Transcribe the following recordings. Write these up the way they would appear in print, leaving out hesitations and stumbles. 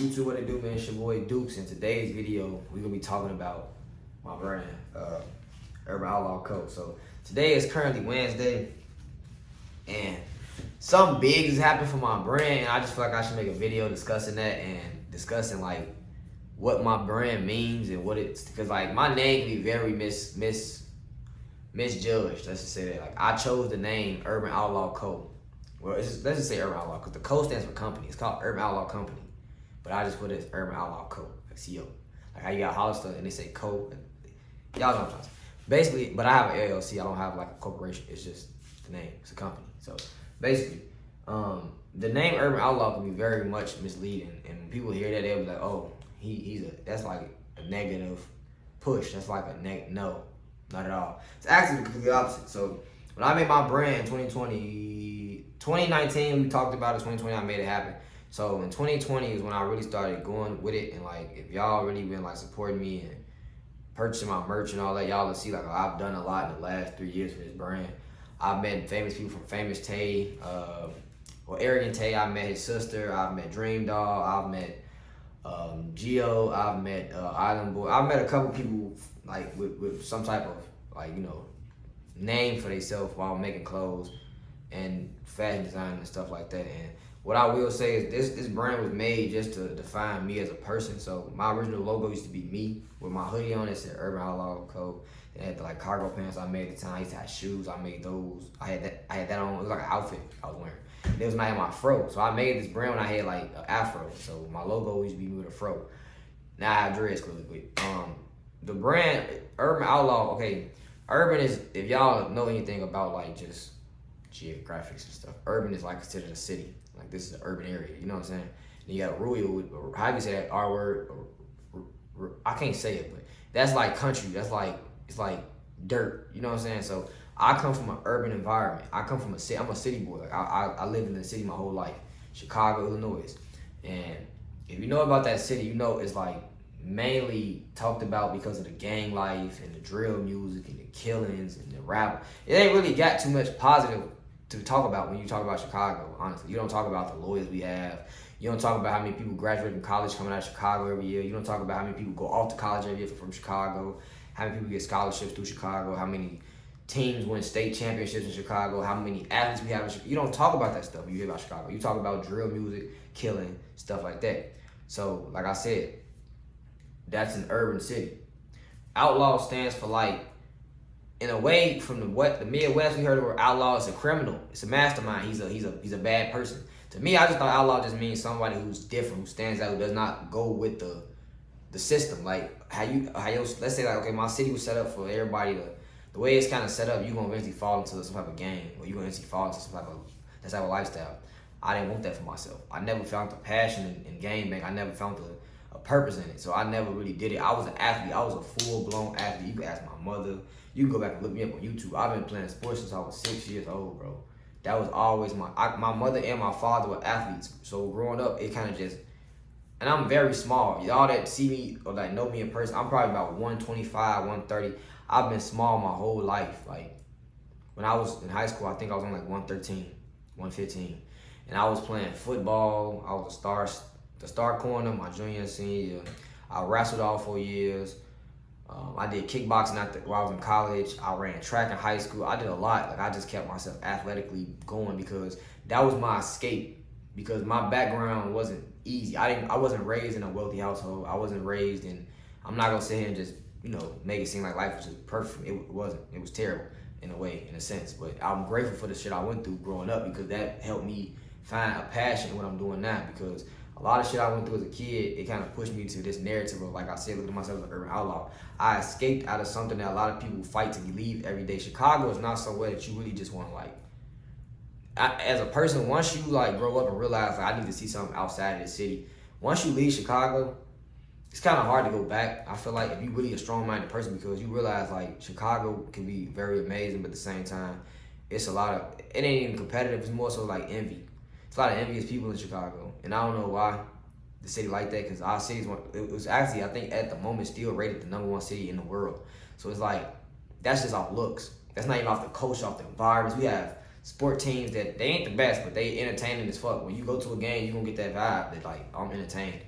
YouTube, what it do, man? It's your boy Dukes. In today's video, we're gonna be talking about my brand, Urbanoutlawco. So today is currently Wednesday, and something big has happened for my brand, and I just feel like I should make a video discussing that and discussing like what my brand means and what it's, because like my name can be very misjudged. Let's just say that. Like I chose the name Urban Outlaw Co. Well, let's just say Urban Outlaw, because the Co stands for company. It's called Urban Outlaw Company, but I just put it as Urban Outlaw Co. Like CO. Like how you got Hollister and they say Co. Y'all know what I'm talking about. Basically, but I have an LLC. I don't have like a corporation. It's just the name. It's a company. So basically, the name Urban Outlaw can be very much misleading, and when people hear that, they'll be like, "Oh, that's like a negative push. That's like a no, not at all." It's actually the complete opposite. So when I made my brand in 2019, we talked about it. 2020, I made it happen. So in 2020 is when I really started going with it, and like if y'all really been like supporting me and purchasing my merch and all that, y'all will see like I've done a lot in the last 3 years for this brand. I've met famous people from Famous Tay, Arrogant Tay. I met his sister. I've met Dream Doll. I've met Geo. I've met Island Boy. I've met a couple people like with some type of like name for themselves while making clothes and fashion design and stuff like that. And what I will say is this brand was made just to define me as a person. So my original logo used to be me with my hoodie on. It said Urban Outlaw Co. It had the like cargo pants I made at the time. I used to have shoes. I made those. I had that on. It was like an outfit I was wearing. And it was not in my fro. So I made this brand when I had like an afro. So my logo used to be me with a fro. Now I have dreads clearly. The brand Urban Outlaw. Okay, urban is, if y'all know anything about like just geographics and stuff, urban is like considered a city. Like this is an urban area, you know what I'm saying? And you got rural, how do you say that R word? I can't say it, but that's like country. That's like, it's like dirt, you know what I'm saying? So I come from an urban environment. I come from a city. I'm a city boy. Like I lived in the city my whole life, Chicago, Illinois. And if you know about that city, you know it's like mainly talked about because of the gang life and the drill music and the killings and the rap. It ain't really got too much positive to talk about when you talk about Chicago, honestly. You don't talk about the lawyers we have. You don't talk about how many people graduate from college coming out of Chicago every year. You don't talk about how many people go off to college every year from Chicago, how many people get scholarships through Chicago, how many teams win state championships in Chicago, how many athletes we have in Chicago. You don't talk about that stuff when you hear about Chicago. You talk about drill music, killing, stuff like that. So, like I said, that's an urban city. Outlaw stands for like, in a way, from the Midwest, we heard the word outlaw is a criminal. It's a mastermind. He's a bad person. To me, I just thought outlaw just means somebody who's different, who stands out, who does not go with the system. Like let's say like, okay, my city was set up for everybody to, the way it's kind of set up, you're gonna eventually fall into some type of gang, or you're gonna eventually fall into some type of lifestyle. I didn't want that for myself. I never found the passion in gang bang. I never found a purpose in it. So I never really did it. I was an athlete. I was a full-blown athlete. You can ask my mother. You can go back and look me up on YouTube. I've been playing sports since I was 6 years old, bro. That was always my mother and my father were athletes. So growing up, it kind of just, and I'm very small. Y'all that see me or like know me in person, I'm probably about 125, 130. I've been small my whole life. Like when I was in high school, I think I was on like 113, 115. And I was playing football. I was the star corner my junior and senior year. I wrestled all 4 years. I did kickboxing while I was in college. I ran track in high school. I did a lot. Like I just kept myself athletically going because that was my escape. Because my background wasn't easy. I wasn't raised in a wealthy household. I wasn't raised in. I'm not gonna sit here and just make it seem like life was just perfect. It wasn't. It was terrible in a way, in a sense. But I'm grateful for the shit I went through growing up because that helped me find a passion in what I'm doing now. Because a lot of shit I went through as a kid, it kind of pushed me to this narrative of, like I said, looking at myself as an urban outlaw. I escaped out of something that a lot of people fight to leave every day. Chicago is not somewhere that you really just want to like. As a person, once you like grow up and realize like, I need to see something outside of the city. Once you leave Chicago, it's kind of hard to go back. I feel like if you're really a strong-minded person, because you realize like Chicago can be very amazing, but at the same time, it's a lot of, it ain't even competitive. It's more so like envy. It's a lot of envious people in Chicago, and I don't know why the city like that, because our city's it was actually, I think at the moment, still rated the #1 city in the world. So it's like, that's just off looks. That's not even off the culture, off the environments. We have sport teams that they ain't the best, but they entertaining as fuck. When you go to a game, you're gonna get that vibe that like, I'm entertained.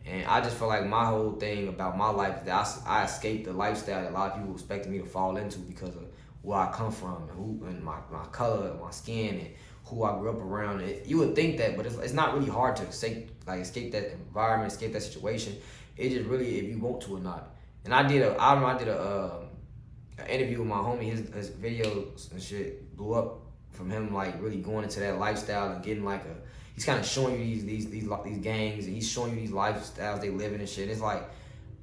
And I just feel like my whole thing about my life is that I escaped the lifestyle that a lot of people expected me to fall into because of where I come from and my color, and my skin, and who I grew up around. You would think that, but it's not really hard to escape that environment, escape that situation. It just really if you want to or not. And I did an interview with my homie. His videos and shit blew up from him like really going into that lifestyle and getting like he's kind of showing you these gangs, and he's showing you these lifestyles they live in and shit. It's like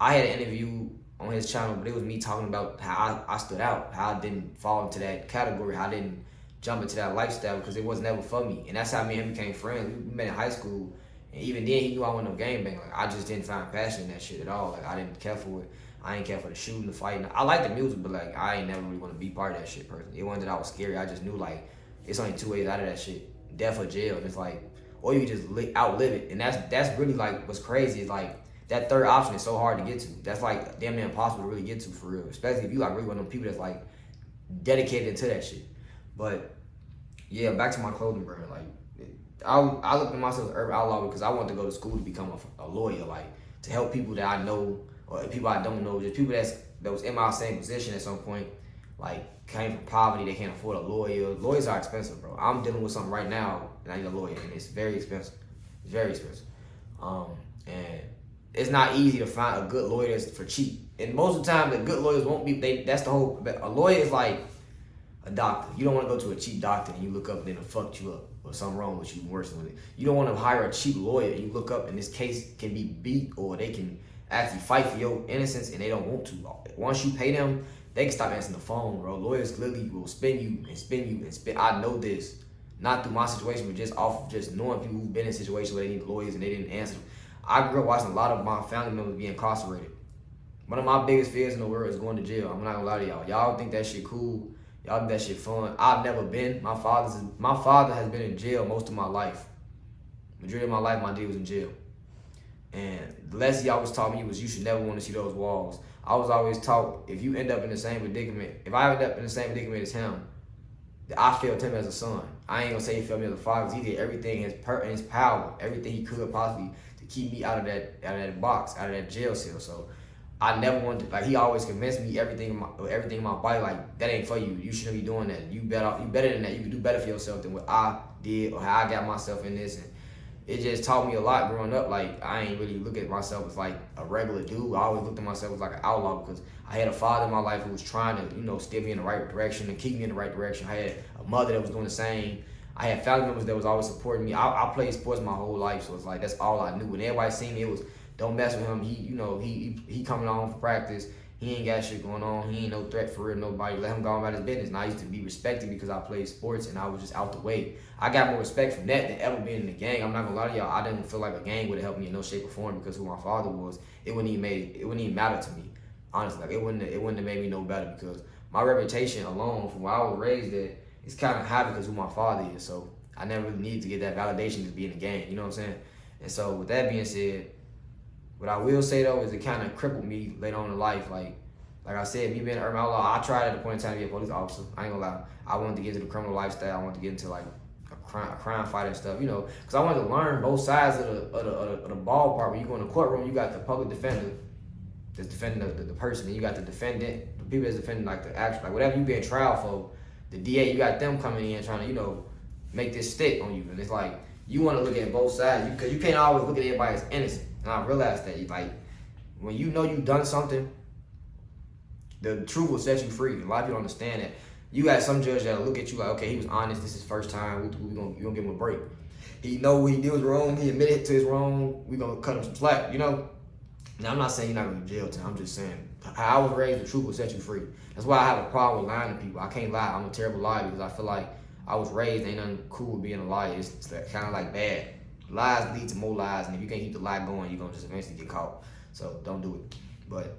I had an interview on his channel, but it was me talking about how I stood out, how I didn't fall into that category, how I didn't jump into that lifestyle because it was never for me. And that's how me and him became friends. We met in high school, and even then he knew I wasn't no gangbang. Like I just didn't find passion in that shit at all. Like I didn't care for it. I ain't care for the shooting, the fighting. I like the music, but like I ain't never really want to be part of that shit personally. It wasn't that I was scary. I just knew like it's only two ways out of that shit: death or jail. And it's like, or you just outlive it. And that's really like what's crazy is like that third option is so hard to get to. That's like damn near impossible to really get to for real. Especially if you like really one of them people that's like dedicated to that shit. But yeah, back to my clothing brand. Like I looked at myself as Urban Outlaw because I wanted to go to school to become a lawyer, like to help people that I know or people I don't know, just people that was in my same position at some point, like came from poverty, they can't afford a lawyer. Lawyers are expensive, bro. I'm dealing with something right now and I need a lawyer, and it's very expensive. It's very expensive. And it's not easy to find a good lawyer that's for cheap. And most of the time, the good lawyers won't be. That's the whole. A lawyer is like a doctor. You don't want to go to a cheap doctor and you look up and then it fucked you up or something wrong with you, worse with it. You don't want to hire a cheap lawyer and you look up and this case can be beat or they can actually fight for your innocence and they don't want to. Once you pay them, they can stop answering the phone, bro. Lawyers literally will spin you and spin you and spin. I know this, not through my situation, but just off of just knowing people who've been in situations where they need lawyers and they didn't answer them. I grew up watching a lot of my family members be incarcerated. One of my biggest fears in the world is going to jail. I'm not gonna lie to y'all. Y'all think that shit cool. Y'all think that shit fun. I've never been. My father has been in jail most of my life. Majority of my life, my dad was in jail. And the lesson he always taught me was you should never want to see those walls. I was always taught if you end up in the same predicament, if I end up in the same predicament as him, I failed him as a son. I ain't gonna say he failed me as a father, because he did everything in his power, everything he could possibly to keep me out of that box, out of that jail cell. So I never wanted to, like he always convinced me everything in my body, like that ain't for you. You shouldn't be doing that. You better than that. You can do better for yourself than what I did or how I got myself in this. And it just taught me a lot growing up. Like I ain't really look at myself as like a regular dude. I always looked at myself as like an outlaw because I had a father in my life who was trying to, steer me in the right direction and keep me in the right direction. I had a mother that was doing the same. I had family members that was always supporting me. I played sports my whole life, so it's like that's all I knew. When everybody seen me, it was don't mess with him. He coming on for practice. He ain't got shit going on. He ain't no threat for real, nobody. Let him go on about his business. And I used to be respected because I played sports and I was just out the way. I got more respect from that than ever being in the gang. I'm not gonna lie to y'all. I didn't feel like a gang would have helped me in no shape or form because who my father was. It wouldn't even matter to me. Honestly, like it wouldn't have made me no better because my reputation alone from where I was raised at is kind of high because who my father is. So I never really needed to get that validation to be in the gang. You know what I'm saying? And so with that being said, what I will say though is it kind of crippled me later on in life. Like I said, me being an urban outlaw, I tried at a point in time to be a police officer. I ain't gonna lie. I wanted to get into the criminal lifestyle. I wanted to get into like a crime fighting stuff, because I wanted to learn both sides of the ballpark. When you go in the courtroom, you got the public defender that's defending the person, and you got the defendant, the people that's defending like the action, like whatever you be in trial for. The DA, you got them coming in trying to, make this stick on you, and it's like you want to look at both sides because you can't always look at everybody as innocent. And I realized that, like, when you know you've done something, the truth will set you free. A lot of people don't understand that. You got some judge that'll look at you like, okay, he was honest. This is his first time. We gonna give him a break. He know what he did was wrong. He admitted to his wrong. We gonna cut him some slack. Now I'm not saying you're not gonna jail time. I'm just saying how I was raised, the truth will set you free. That's why I have a problem with lying to people. I can't lie. I'm a terrible liar because I feel like I was raised. Ain't nothing cool with being a liar. It's kind of like bad. Lies lead to more lies, and if you can't keep the lie going, you're gonna just eventually get caught. So don't do it. But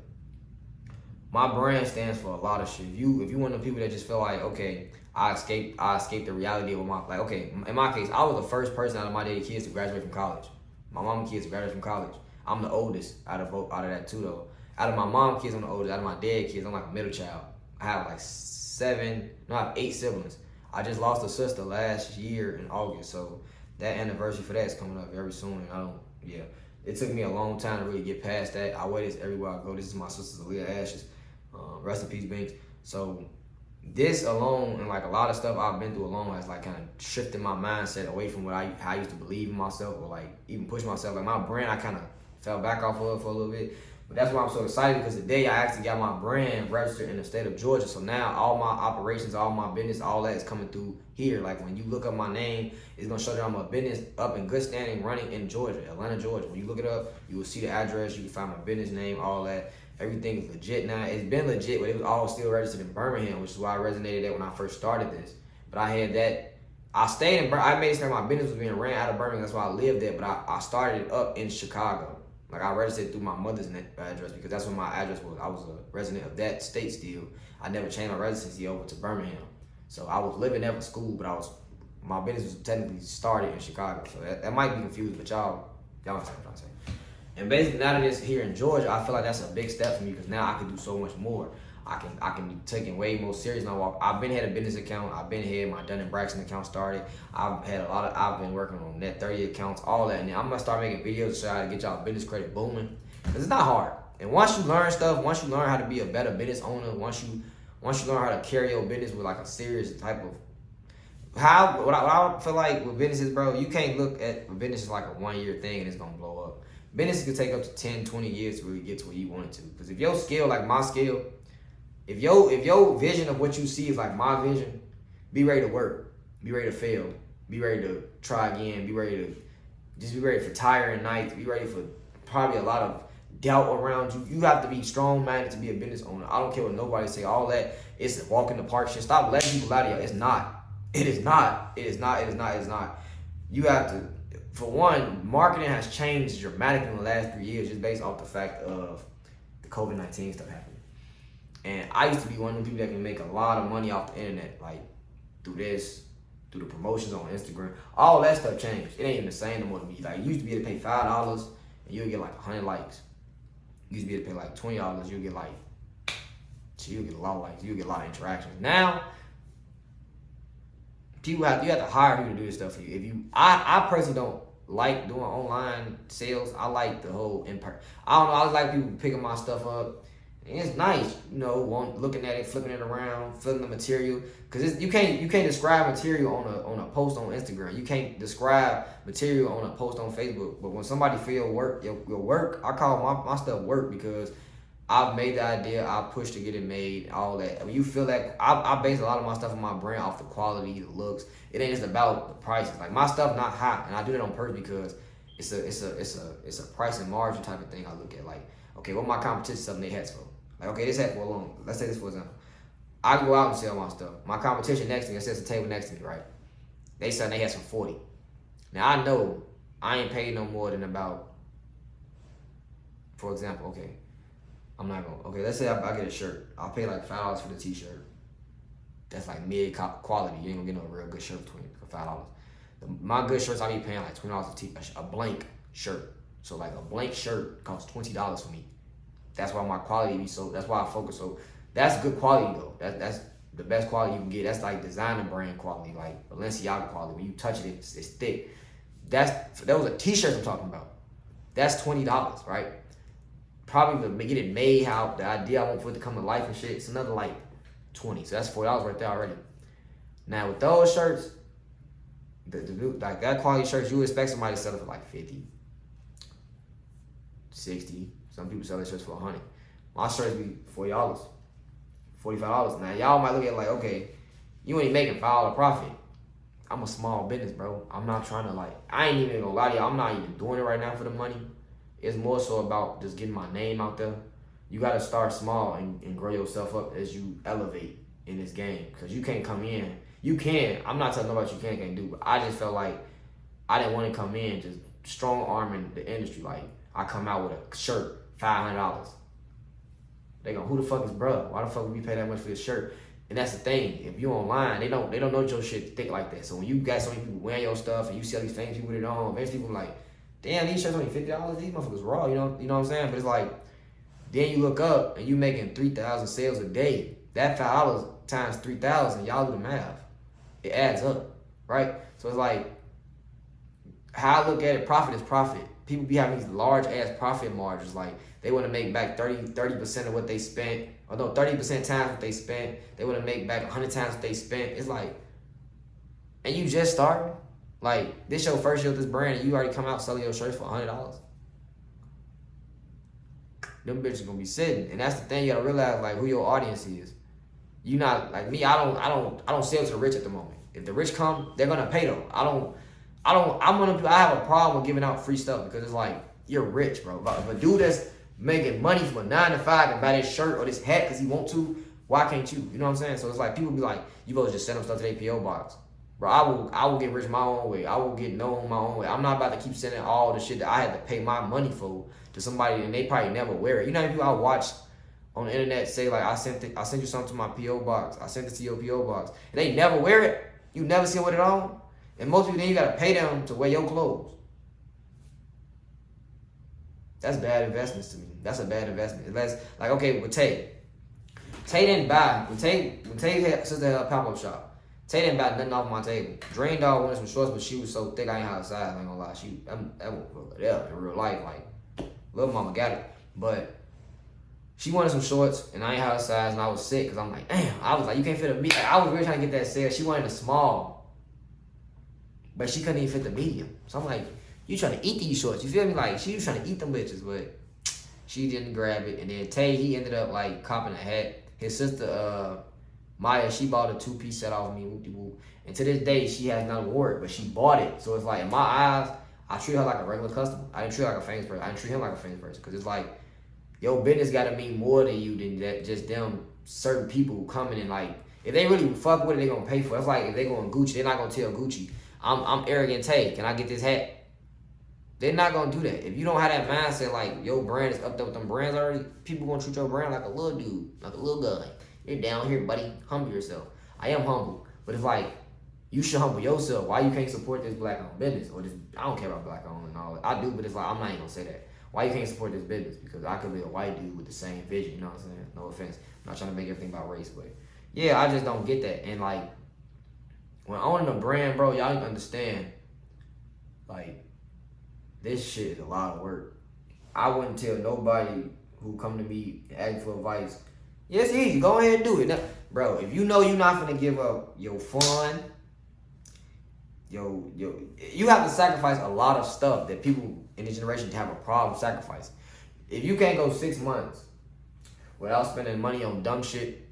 my brand stands for a lot of shit. If you one of the people that just feel like, okay, I escaped the reality of my, like, okay, in my case, I was the first person out of my daddy kids to graduate from college. My mama kids graduated from college. I'm the oldest out of that too though. Out of my mom kids, I'm the oldest. Out of my dad kids, I'm like a middle child. I have like I have 8 siblings. I just lost a sister last year in August, so that anniversary for that is coming up very soon. And it took me a long time to really get past that. I wear this everywhere I go. This is my sister's Aaliyah Ashes. Rest in peace, Binks. So this alone and like a lot of stuff I've been through alone has like kind of shifted my mindset away from how I used to believe in myself or like even push myself. Like my brand, I kind of fell back off of it for a little bit. But that's why I'm so excited, because today I actually got my brand registered in the state of Georgia. So now all my operations, all my business, all that is coming through here. Like when you look up my name, it's gonna show that I'm a business up in good standing running in Georgia, Atlanta, Georgia. When you look it up, you will see the address, you can find my business name, all that. Everything is legit now. It's been legit, but it was all still registered in Birmingham, which is why I resonated that when I first started this. But I had that. I stayed in I made sure my business was being ran out of Birmingham. That's why I lived there. But I started it up in Chicago. Like I registered through my mother's address because that's what my address was. I was a resident of that state still. I never changed my residency over to Birmingham. So I was living there for school, but my business was technically started in Chicago. So that might be confused, but y'all understand what I'm saying. And basically now that it's here in Georgia, I feel like that's a big step for me because now I can do so much more. I can be taken way more serious now. I've been had a business account. I've been had my Dun & Braxton account started. I've been working on Net 30 accounts, all that. And then I'm gonna start making videos to show how to get y'all business credit booming. Cause it's not hard. And once you learn stuff, once you learn how to be a better business owner, once you learn how to carry your business with like a serious type of what I feel like with businesses, bro, you can't look at a business as like a 1 year thing and it's gonna blow up. Business can take up to 10, 20 years to really get to where you want it to. Because if your skill, like my skill, if your vision of what you see is like my vision, be ready to work, be ready to fail, be ready to try again, be ready for tiring nights, be ready for probably a lot of doubt around you. You have to be strong-minded to be a business owner. I don't care what nobody say. All that, it's a walk in the park shit. Stop letting people lie to you. It's not. It is not. It is not. It is not. It is not. You have to. For one, marketing has changed dramatically in the last 3 years just based off the fact of the COVID-19 stuff happening. And I used to be one of the people that can make a lot of money off the internet, like through the promotions on Instagram. All that stuff changed. It ain't even the same no more to me. Like, you used to be able to pay $5 and you'll get like 100 likes. You used to be able to pay like $20, you'll get a lot of likes, you'll get a lot of interactions. Now, you have to hire people to do this stuff for you. I personally don't like doing online sales. I like the whole in-person. I don't know, I like people picking my stuff up. And it's nice, looking at it, flipping it around, feeling the material. Cause you can't describe material on a post on Instagram. You can't describe material on a post on Facebook. But when somebody feel your work, I call my stuff work because I've made the idea, I pushed to get it made, all that. I mean, you feel that I base a lot of my stuff on my brand off the quality, the looks. It ain't just about the prices. Like, my stuff not hot, and I do that on purpose because it's a price and margin type of thing I look at. Like, okay, what my competition selling their hats for? Like, okay, this hat for a long. Let's take this for example. I can go out and sell my stuff. My competition next to me, it sits a table next to me, right? They selling their hats for 40. Now I know I ain't paid no more than about, for example, okay. Let's say I get a shirt. I'll pay like $5 for the t-shirt. That's like mid quality. You ain't gonna get no real good shirt for $5. My good shirts, I be paying like $20 a blank shirt. So like a blank shirt costs $20 for me. That's why my quality be so, that's why I focus. So that's good quality though. That's the best quality you can get. That's like designer brand quality, like Balenciaga quality. When you touch it, it's thick. That was a t-shirt I'm talking about. That's $20, right? Probably to get it made how the idea I want for it to come to life and shit, it's another like $20. So that's $4 right there already. Now with those shirts, like that quality shirts, you would expect somebody to sell it for like 50, 60. Some people sell their shirts for 100. My shirts be $40, $45. Now y'all might look at it like, okay, you ain't making $5 profit. I'm a small business, bro. I'm not trying to I ain't even gonna lie to y'all. I'm not even doing it right now for the money. It's more so about just getting my name out there. You gotta start small and grow yourself up as you elevate in this game. Cause you can't come in. You can. I'm not telling nobody you can't do, but I just felt like I didn't want to come in just strong arming the industry. Like, I come out with a shirt, $500. They go, who the fuck is bruh? Why the fuck would we pay that much for this shirt? And that's the thing. If you online, they don't know your shit thick like that. So when you got so many people wearing your stuff and you see all these famous people with it on, famous people like, damn, these shirts only $50. These motherfuckers raw. You know what I'm saying? But it's like, then you look up and you making 3,000 sales a day. That $5 times 3,000, y'all do the math. It adds up, right? So it's like, how I look at it, profit is profit. people be having these large ass profit margins. Like they want to make back 30% of what they spent, or no, 30% times what they spent. They want to make back 100 times what they spent. It's like, and you just started. Like this your first year with this brand, and you already come out selling your shirts for $100. Them bitches gonna be sitting, and that's the thing you gotta realize, like who your audience is. You not like me. I don't sell to the rich at the moment. If the rich come, they're gonna pay them. I have a problem with giving out free stuff because it's like you're rich, bro. If a dude that's making money from a 9 to 5 and buy this shirt or this hat because he want to, why can't you? You know what I'm saying? So it's like people be like, you supposed to just send them stuff to their PO box. Bro, I will get rich my own way. I will get known my own way. I'm not about to keep sending all the shit that I had to pay my money for to somebody and they probably never wear it. You know how many people I watched on the internet say like I sent you something to my PO box. I sent it to your PO box, and they never wear it. You never see them with it on, and most people then you gotta pay them to wear your clothes. That's bad investments to me. That's a bad investment. Unless like okay with Tay didn't buy when Tay had sister had a pop-up shop. Tay didn't buy nothing off my table. Drain Dog wanted some shorts, but she was so thick I ain't have a size. I ain't gonna lie. That was in real life. Like, little mama got it. But she wanted some shorts, and I ain't have a size, and I was sick because I'm like, damn. I was like, you can't fit a medium. I was really trying to get that sale. She wanted a small, but she couldn't even fit the medium. So I'm like, you trying to eat these shorts? You feel me? Like she was trying to eat them bitches, but she didn't grab it. And then Tay, he ended up like copping a hat. His sister, Maya, she bought a 2-piece set off of me, whoop-de-whoop. And to this day, she has not worn it, but she bought it. So it's like, in my eyes, I treat her like a regular customer. I didn't treat her like a famous person. I didn't treat him like a famous person. Because it's like, your business got to mean more to you than that, just them certain people coming and like, if they really fuck with it, they going to pay for it. It's like, if they going Gucci, they're not going to tell Gucci, I'm arrogant Tay, can I get this hat? They're not going to do that. If you don't have that mindset, like, your brand is up there with them brands already, people going to treat your brand like a little dude, like a little guy. You're down here, buddy. Humble yourself. I am humble. But it's like, you should humble yourself. Why you can't support this black-owned business? Or this, I don't care about black-owned and all that. I do, but it's like, I'm not even going to say that. Why you can't support this business? Because I could be a white dude with the same vision, you know what I'm saying? No offense. I'm not trying to make everything about race, but yeah, I just don't get that. And like, when owning a brand, bro, y'all need to understand, like, this shit is a lot of work. I wouldn't tell nobody who come to me and ask for advice, yeah, it's easy. Go ahead and do it. Now, bro, if you know you're not going to give up your fun, you have to sacrifice a lot of stuff that people in this generation have a problem sacrificing. If you can't go 6 months without spending money on dumb shit,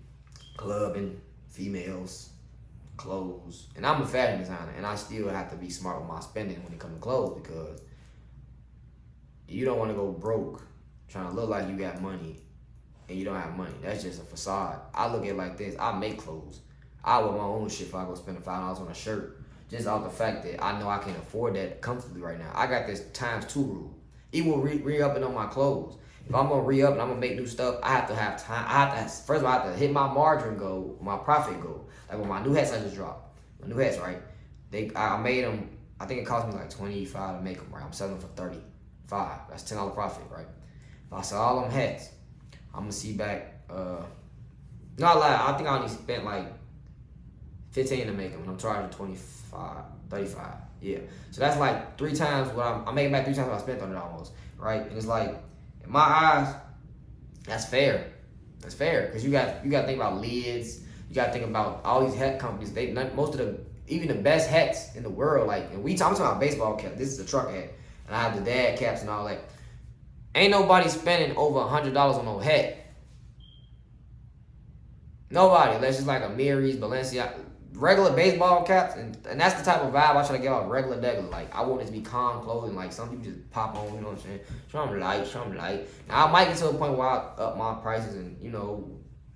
clubbing, females, clothes, and I'm a fashion designer, and I still have to be smart with my spending when it comes to clothes because you don't want to go broke trying to look like you got money and you don't have money. That's just a facade. I look at it like this. I make clothes. I wear my own shit if I go spend $5 on a shirt. Just off the fact that I know I can afford that comfortably right now. I got this ×2 rule. Even re-upping on my clothes. If I'm going to re-up and I'm going to make new stuff, I have to have time. First of all, I have to hit my margin goal, my profit goal. Like with my new hats I just dropped. My new hats, right? I made them, I think it cost me like $25 to make them, right? I'm selling them for $35. That's $10 profit, right? If I sell all them hats, I'm gonna see back. Not lie, I think I only spent like $15 to make them, and I'm charging $35. Yeah, so that's like 3 times what I'm making back 3 times what I spent on it almost, right? And it's like in my eyes, that's fair. That's fair because you got to think about lids. You got to think about all these hat companies. Even the best hats in the world. Like, and I'm talking about baseball cap. This is a truck hat, and I have the dad caps and all that. Ain't nobody spending over $100 on no hat. Nobody, unless it's like a Mary's, Balenciaga, regular baseball caps, and that's the type of vibe I try to get out regular degular. Like, I want it to be calm clothing, like some people just pop on, you know what I'm saying? Show them light. Now, I might get to a point where I up my prices and, you know,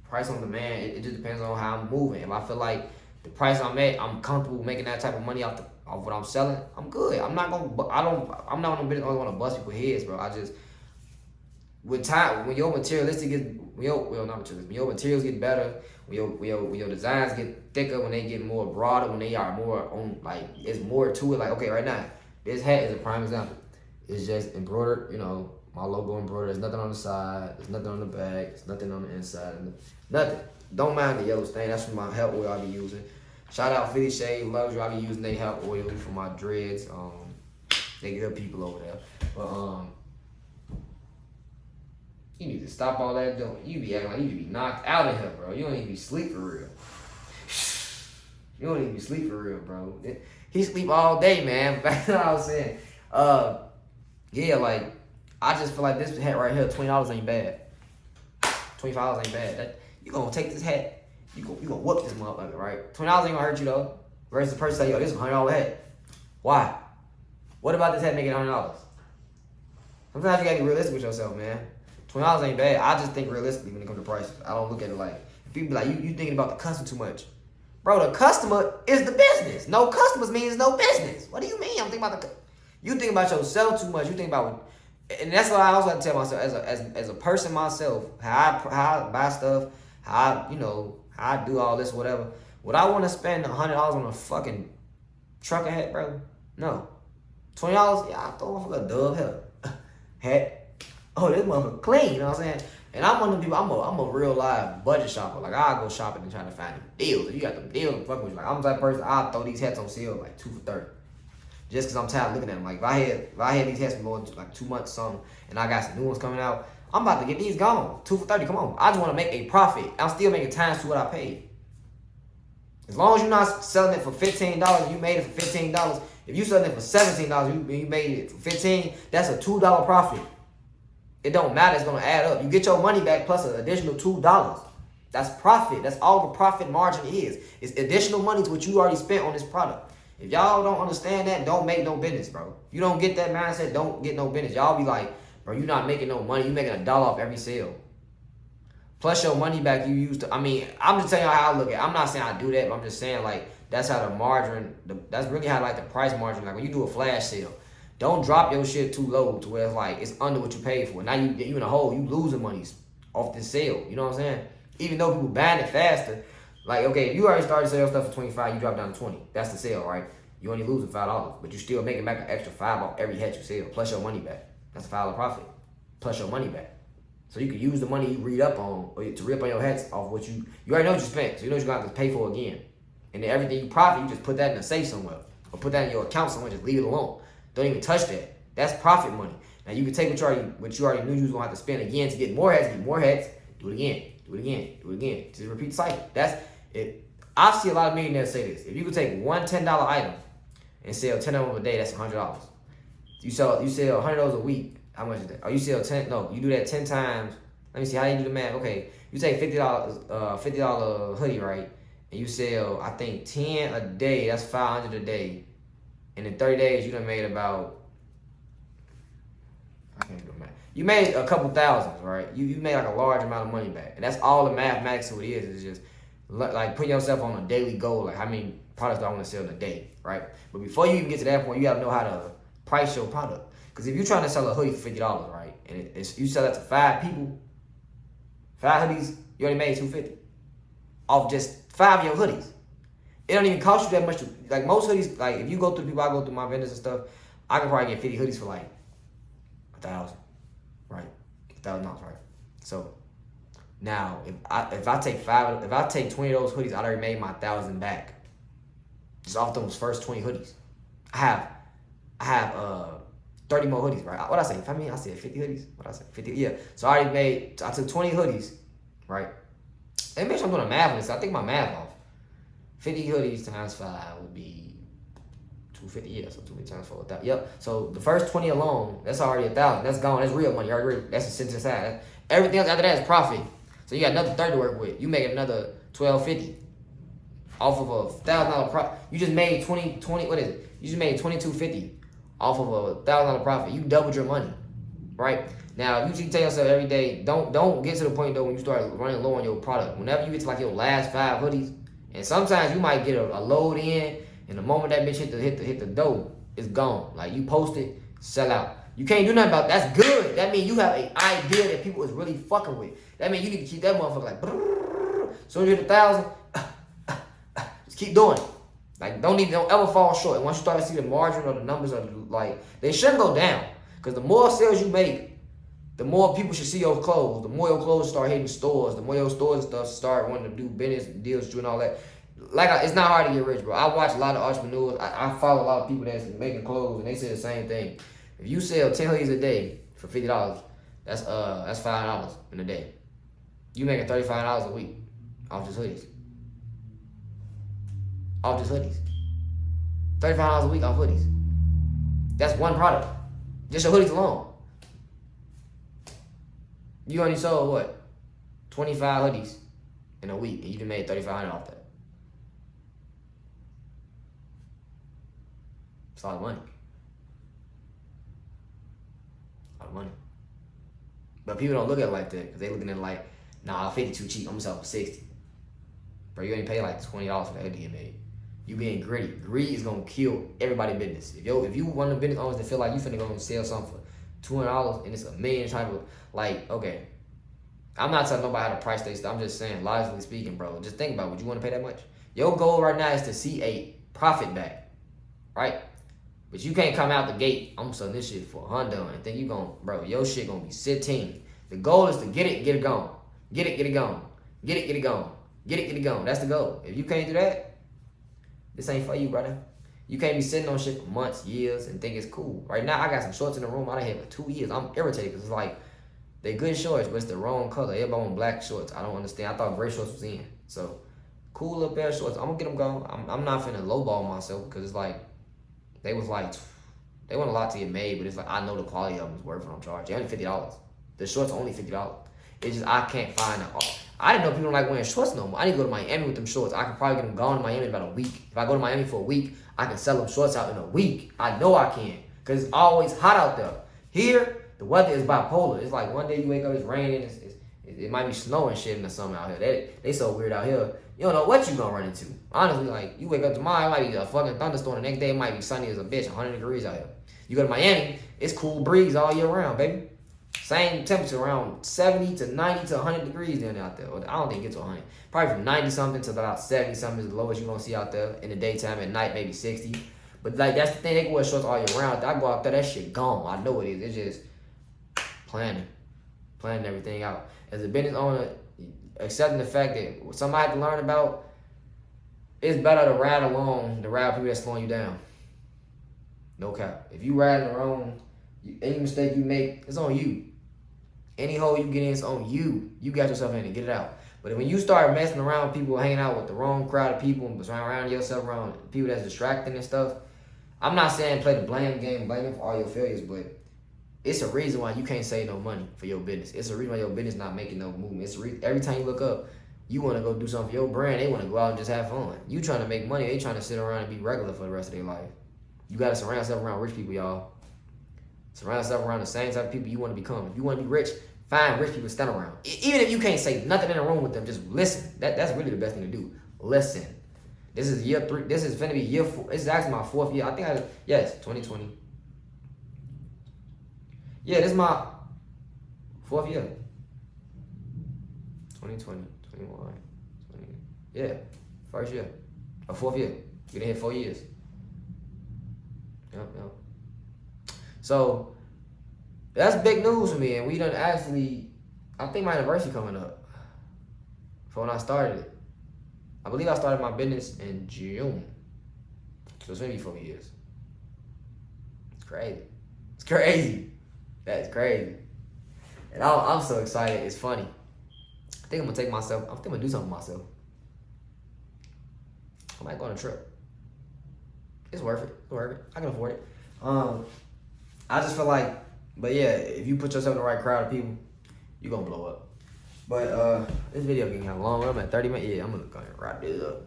price on demand. It just depends on how I'm moving. If I feel like the price I'm at, I'm comfortable making that type of money off what I'm selling, I'm good. I'm not one of them want to bust people's heads, bro. I just, with time, when your materialistic gets, when your materials get better, when your designs get thicker, when they get more broader, when they are more on, like, it's more to it. Like, okay, right now, this hat is a prime example. It's just embroidered, you know, my logo embroidered. There's nothing on the side, there's nothing on the back, there's nothing on the inside, nothing. Don't mind the yellow stain. That's from my hair oil I be using. Shout out 50 Shade Luxury. I be using their hair oil for my dreads. They good people over there. But you need to stop all that doing. You be acting like you be knocked out of here, bro. You don't even be sleep for real. You don't even be sleep for real, bro. He sleep all day, man. That's what I was saying. Yeah, like I just feel like this hat right here, $20 ain't bad. $25 ain't bad. You gonna take this hat, you gonna whoop this motherfucker, right? $20 ain't gonna hurt you though. Versus the person say, yo, this is a $100 hat. Why? What about this hat making $100? Sometimes you gotta be realistic with yourself, man. $20 ain't bad. I just think realistically when it comes to prices. I don't look at it like, people be like, you thinking about the customer too much. Bro, the customer is the business. No customers means no business. What do you mean? I'm thinking about you think about yourself too much. You think about, and that's what I always like to tell myself as a person myself, how I buy stuff, how I do all this, whatever. Would I want to spend $100 on a fucking trucker hat, bro? No. $20? Yeah, I'll throw a dove hat. Oh, this motherfucker clean, you know what I'm saying? And I'm one of the people, I'm a real live budget shopper. Like, I'll go shopping and try to find them deals. If you got them deals, I'm fucking with you. Like, I'm the type of person, I'll throw these hats on sale like 2 for $30. Just because I'm tired of looking at them. Like, if I had these hats for more than like 2 months or something, and I got some new ones coming out, I'm about to get these gone. 2 for $30, come on. I just want to make a profit. I'm still making times to what I paid. As long as you're not selling it for $15, you made it for $15. If you selling it for $17, you made it for $15, that's a $2 profit. It don't matter, it's gonna add up. You get your money back plus an additional $2. That's profit. That's all the profit margin is. It's additional money to what you already spent on this product. If y'all don't understand that, don't make no business, bro. You don't get that mindset, don't get no business. Y'all be like, bro, you're not making no money. You making $1 off every sale. Plus your money back you used to, I'm just telling y'all how I look at it. I'm not saying I do that, but I'm just saying like, that's how the margin, that's really how like the price margin, like when you do a flash sale, don't drop your shit too low to where it's like, it's under what you paid for. Now you in a hole, you losing money off this sale. You know what I'm saying? Even though people buying it faster, like, okay, if you already started selling stuff for $25, you drop down to $20. That's the sale, right? You only losing $5, but you still making back an extra $5 off every hat you sell, plus your money back. That's a $5 profit, plus your money back. So you can use the money you read up on, or to re-up on your hats off what you already know what you spent, so you know what you're going to have to pay for again. And then everything you profit, you just put that in a safe somewhere, or put that in your account somewhere, just leave it alone. Don't even touch that. That's profit money. Now you can take what you already knew you was gonna have to spend again to get more hats, do it again, do it again, do it again. Just repeat the cycle. That's it. I see a lot of millionaires say this. If you could take one $10 item and sell 10 of them a day, that's $100. You sell $100 a week. How much is that? Or you sell 10? No, you do that 10 times. Let me see how you do the math. Okay, you take $50 hoodie, right? And you sell, I think 10 a day. That's 500 a day. And in 30 days, you done made about, I can't do math. You made a couple thousands, right? You made like a large amount of money back. And that's all the mathematics of what it is. It's just like putting yourself on a daily goal. Like how many products do I want to sell in a day, right? But before you even get to that point, you got to know how to price your product. Because if you're trying to sell a hoodie for $50, right? And you sell that to 5 people, 5 hoodies, you already made $250 off just 5 of your hoodies. It don't even cost you that much. Like most hoodies, like if you go through people, I go through my vendors and stuff, I can probably get 50 hoodies for like $1,000, right? $1,000, right? So now if I take 20 of those hoodies, I already made my $1,000 back just off those first 20 hoodies. I have 30 more hoodies, right? What I say? I said 50 hoodies. What I say? 50. Yeah. So I took 20 hoodies, right? And make sure I'm doing the math on this. I think my math off. 50 hoodies times 5 would be 250. Yeah, so 250 times 4. Yep. So the first 20 alone, that's already $1,000. That's gone. That's real money. That's a sentence inside. Everything else after that is profit. So you got another 30 to work with. You make another $1,250 off of a $1,000 profit. You just made 20. What is it? You just made $2,250 off of a $1,000 profit. You doubled your money, right? Now you tell yourself every day, don't get to the point though when you start running low on your product. Whenever you get to like your last 5 hoodies. And sometimes you might get a load in, and the moment that bitch hit the dough, it's gone. Like you post it, sell out. You can't do nothing about it. That's good. That means you have an idea that people is really fucking with. That means you need to keep that motherfucker like. So you hit 1,000, just keep doing it. Like don't ever fall short. And once you start to see the margin or the numbers are like they shouldn't go down, because the more sales you make, the more people should see your clothes. The more your clothes start hitting stores, the more your stores and stuff start wanting to do business deals, doing all that. Like it's not hard to get rich, bro. I watch a lot of entrepreneurs. I follow a lot of people that's making clothes, and they say the same thing. If you sell 10 hoodies a day for $50, that's $5 in a day. You making $35 a week off just hoodies. Off just hoodies. $35 a week off hoodies. That's one product. Just your hoodies alone. You only sold what? 25 hoodies in a week, and you done made $3,500 off that. It's a lot of money. A lot of money. But people don't look at it like that, because they looking at it like, nah, 50 too cheap, I'm gonna sell for 60. Bro, you only pay like $20 for the hoodie you made. You being greedy. Greed is gonna kill everybody's business. If you one of the business owners that feel like you finna go and sell something for $200 and it's $1 million type of, like, okay. I'm not telling nobody how to price their stuff. I'm just saying, logically speaking, bro, just think about it. Would you want to pay that much? Your goal right now is to see a profit back, right? But you can't come out the gate, I'm selling this shit for $100 and think you gon', bro, your shit gonna be 16. The goal is to get it gone. Get it gone. Get it gone. Get it gone. That's the goal. If you can't do that, this ain't for you, brother. You can't be sitting on shit for months, years, and think it's cool. Right now, I got some shorts in the room I done had for 2 years. I'm irritated because it's like, they good shorts, but it's the wrong color. Everybody want black shorts. I don't understand. I thought gray shorts was in. So, cool little pair of shorts. I'm gonna get them going. I'm not finna lowball myself because it's like, they want a lot to get made, but it's like, I know the quality of them is worth what I'm charging. They're only $50. The shorts are only $50. It's just, I can't find them. I didn't know people don't like wearing shorts no more. I need to go to Miami with them shorts. I can probably get them gone in Miami in about a week. If I go to Miami for a week, I can sell them shorts out in a week. I know I can, because it's always hot out there. Here, the weather is bipolar. It's like one day you wake up, it's raining, it might be snowing shit in the summer out here. They so weird out here. You don't know what you gonna run into. Honestly, like, you wake up tomorrow, it might be a fucking thunderstorm. The next day it might be sunny as a bitch, 100 degrees out here. You go to Miami, it's cool breeze all year round, baby. Same temperature, around 70 to 90 to 100 degrees down out there. I don't think it gets to 100. Probably from 90 something to about 70 something is the lowest you're gonna see out there. In the daytime, at night, maybe 60. But like, that's the thing, they can wear shorts all year round. I go out there, that shit gone. I know it is. It's just planning everything out. As a business owner, accepting the fact that somebody had to learn about, it's better to ride along than ride people that's slowing you down. No cap. If you riding alone, any mistake you make, it's on you. Any hole you get in, it's on you. You got yourself in it, get it out. But when you start messing around with people, hanging out with the wrong crowd of people, and surrounding yourself around people that's distracting and stuff, I'm not saying play the blame game, blame them for all your failures, but it's a reason why you can't save no money for your business. It's a reason why your business not making no movement. It's every time you look up, you want to go do something for your brand. They want to go out and just have fun. You trying to make money. They trying to sit around and be regular for the rest of their life. You got to surround yourself around rich people, y'all. Surround yourself around the same type of people you want to become. If you want to be rich, find rich people to stand around. Even if you can't say nothing in the room with them, just listen. That's really the best thing to do. Listen. This is year 3. This is finna be year 4. This is actually my 4th year. I think yes, 2020. Yeah, this is my 4th year. 2020, 21, 20. Yeah, 1st year. Or 4th year. We done hit 4 years. Yep. So, that's big news for me. And we done actually, I think my anniversary coming up. For when I started it. I believe I started my business in June. So it's gonna be 4 years. It's crazy. It's crazy. That's crazy. And I'm so excited. It's funny. I think I'm gonna I think I'm gonna do something with myself. I might go on a trip. It's worth it. It's worth it. I can afford it. I just feel like, but yeah, if you put yourself in the right crowd of people, you're gonna blow up. But this video getting kind of long. I'm at 30 minutes. Yeah, I'm gonna go ahead and wrap this up.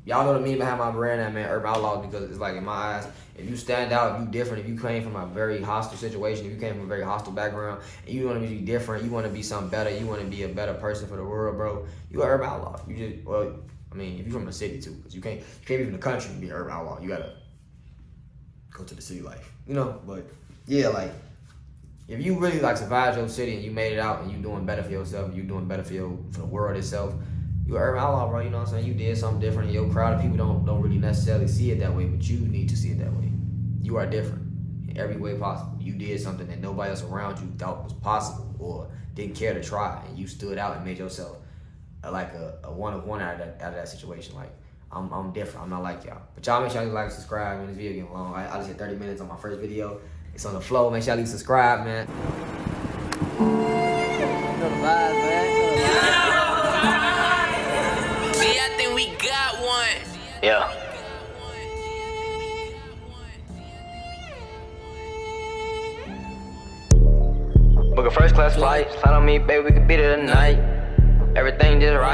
Y'all know the meaning behind my brand, that man, Urban Outlaws, because it's like, in my eyes, if you stand out, if you different, if you came from a very hostile situation, if you came from a very hostile background, and you want to be different, you want to be something better, you want to be a better person for the world, bro, you an Urban Outlaw. You just, well, I mean, if you're from the city too, because you can't be from the country and be an Urban Outlaw. You gotta go to the city life, you know. But yeah, like, if you really like survived your city and you made it out and you doing better for yourself, you doing better for the world itself, you an Urban Outlaw, bro. You know what I'm saying? You did something different, and your crowd of people don't really necessarily see it that way, but you need to see it that way. You are different in every way possible. You did something that nobody else around you thought was possible or didn't care to try, and you stood out and made yourself like a one of one out of that situation. Like, I'm different. I'm not like y'all. But y'all make sure you like and subscribe. Man, this video getting long. I just hit 30 minutes on my first video. It's on the flow. Make sure y'all leave subscribe, man. I think we got one. Yeah. Book a first class flight, slide on me, baby, we could beat it tonight. Everything just right.